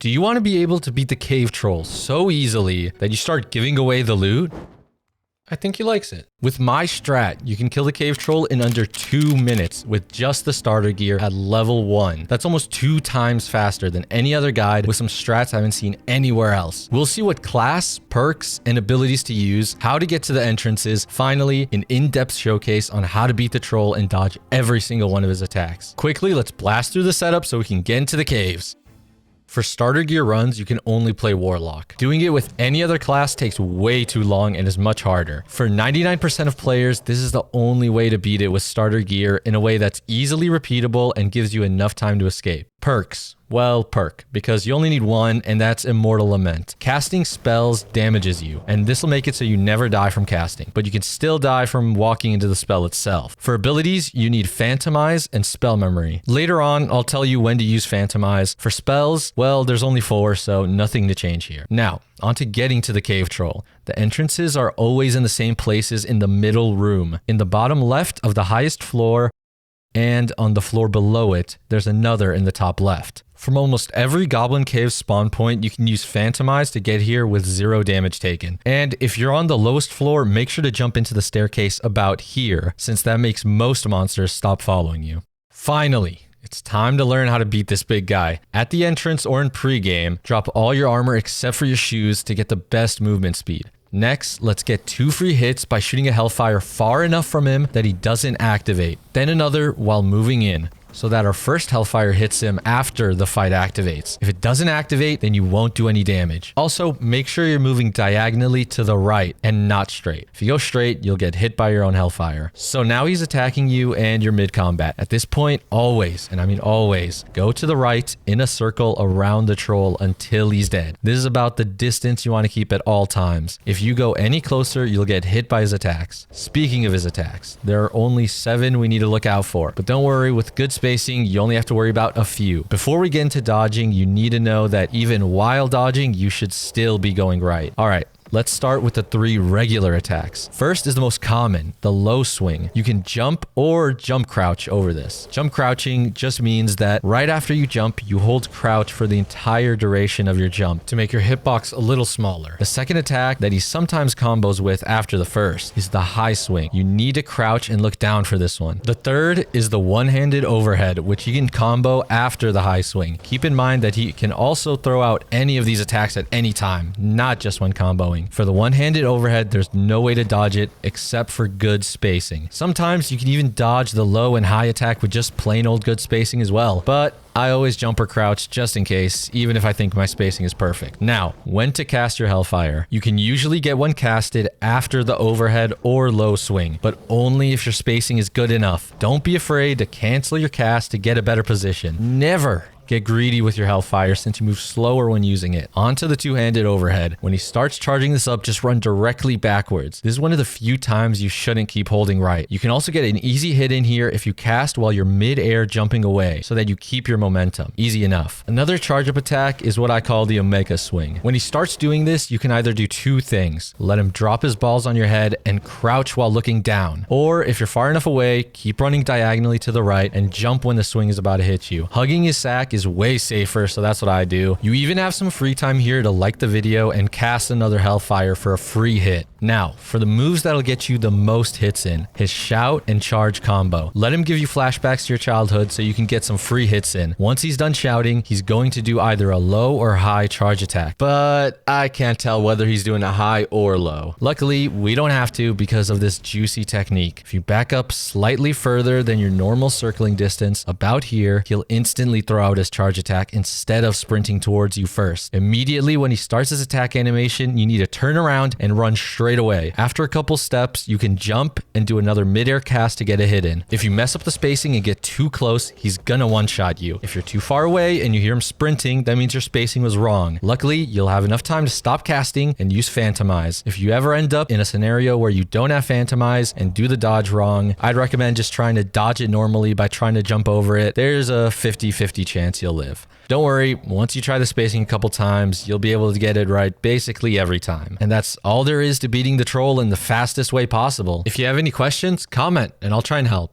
Do you want to be able to beat the cave troll so easily that you start giving away the loot? I think he likes it. With my strat, you can kill the cave troll in under 2 minutes with just the starter gear at level 1. That's almost 2 times faster than any other guide with some strats I haven't seen anywhere else. We'll see what class, perks, and abilities to use, how to get to the entrances, finally, an in-depth showcase on how to beat the troll and dodge every single one of his attacks. Quickly, let's blast through the setup so we can get into the caves. For starter gear runs, you can only play Warlock. Doing it with any other class takes way too long and is much harder. For 99% of players, this is the only way to beat it with starter gear in a way that's easily repeatable and gives you enough time to escape. Perks. Well, perk, because you only need one, and that's Immortal Lament. Casting spells damages you, and this will make it so you never die from casting, but you can still die from walking into the spell itself. For abilities, you need Phantomize and Spell Memory. Later on, I'll tell you when to use Phantomize. For spells, well, there's only 4, so nothing to change here. Now, on to getting to the cave troll. The entrances are always in the same places in the middle room. In the bottom left of the highest floor, and on the floor below it, there's another in the top left. From almost every Goblin Cave spawn point, you can use Phantomize to get here with 0 damage taken. And if you're on the lowest floor, make sure to jump into the staircase about here, since that makes most monsters stop following you. Finally, it's time to learn how to beat this big guy. At the entrance or in pre-game, drop all your armor except for your shoes to get the best movement speed. Next, let's get 2 free hits by shooting a Hellfire far enough from him that he doesn't activate. Then another while moving in, so that our first Hellfire hits him after the fight activates. If it doesn't activate, then you won't do any damage. Also, make sure you're moving diagonally to the right and not straight. If you go straight, you'll get hit by your own Hellfire. So now he's attacking you and you're mid-combat. At this point, always, and I mean always, go to the right in a circle around the troll until he's dead. This is about the distance you want to keep at all times. If you go any closer, you'll get hit by his attacks. Speaking of his attacks, there are only 7 we need to look out for. But don't worry, with good spacing, you only have to worry about a few. Before we get into dodging, you need to know that even while dodging, you should still be going right. All right. Let's start with the 3 regular attacks. First is the most common, the low swing. You can jump or jump crouch over this. Jump crouching just means that right after you jump, you hold crouch for the entire duration of your jump to make your hitbox a little smaller. The second attack that he sometimes combos with after the first is the high swing. You need to crouch and look down for this one. The third is the one-handed overhead, which you can combo after the high swing. Keep in mind that he can also throw out any of these attacks at any time, not just when comboing. For the one-handed overhead, there's no way to dodge it except for good spacing. Sometimes you can even dodge the low and high attack with just plain old good spacing as well, but I always jump or crouch just in case, even if I think my spacing is perfect. Now, when to cast your Hellfire. You can usually get one casted after the overhead or low swing, but only if your spacing is good enough. Don't be afraid to cancel your cast to get a better position. Never get greedy with your Hellfire since you move slower when using it. Onto the two-handed overhead. When he starts charging this up, just run directly backwards. This is one of the few times you shouldn't keep holding right. You can also get an easy hit in here if you cast while you're mid-air jumping away so that you keep your momentum. Easy enough. Another charge-up attack is what I call the Omega Swing. When he starts doing this, you can either do 2 things. Let him drop his balls on your head and crouch while looking down. Or if you're far enough away, keep running diagonally to the right and jump when the swing is about to hit you. Hugging his sack is way safer, so that's what I do. You even have some free time here to like the video and cast another Hellfire for a free hit. Now, for the moves that'll get you the most hits in, his shout and charge combo. Let him give you flashbacks to your childhood so you can get some free hits in. Once he's done shouting, he's going to do either a low or high charge attack, but I can't tell whether he's doing a high or low. Luckily, we don't have to because of this juicy technique. If you back up slightly further than your normal circling distance, about here, he'll instantly throw out his charge attack instead of sprinting towards you first. Immediately when he starts his attack animation, you need to turn around and run straight away. After a couple steps, you can jump and do another mid-air cast to get a hit in. If you mess up the spacing and get too close, he's gonna one-shot you. If you're too far away and you hear him sprinting, that means your spacing was wrong. Luckily, you'll have enough time to stop casting and use Phantomize. If you ever end up in a scenario where you don't have Phantomize and do the dodge wrong, I'd recommend just trying to dodge it normally by trying to jump over it. There's a 50-50 chance you'll live. Don't worry, once you try the spacing a couple times, you'll be able to get it right basically every time. And that's all there is to beating the troll in the fastest way possible. If you have any questions, comment and I'll try and help.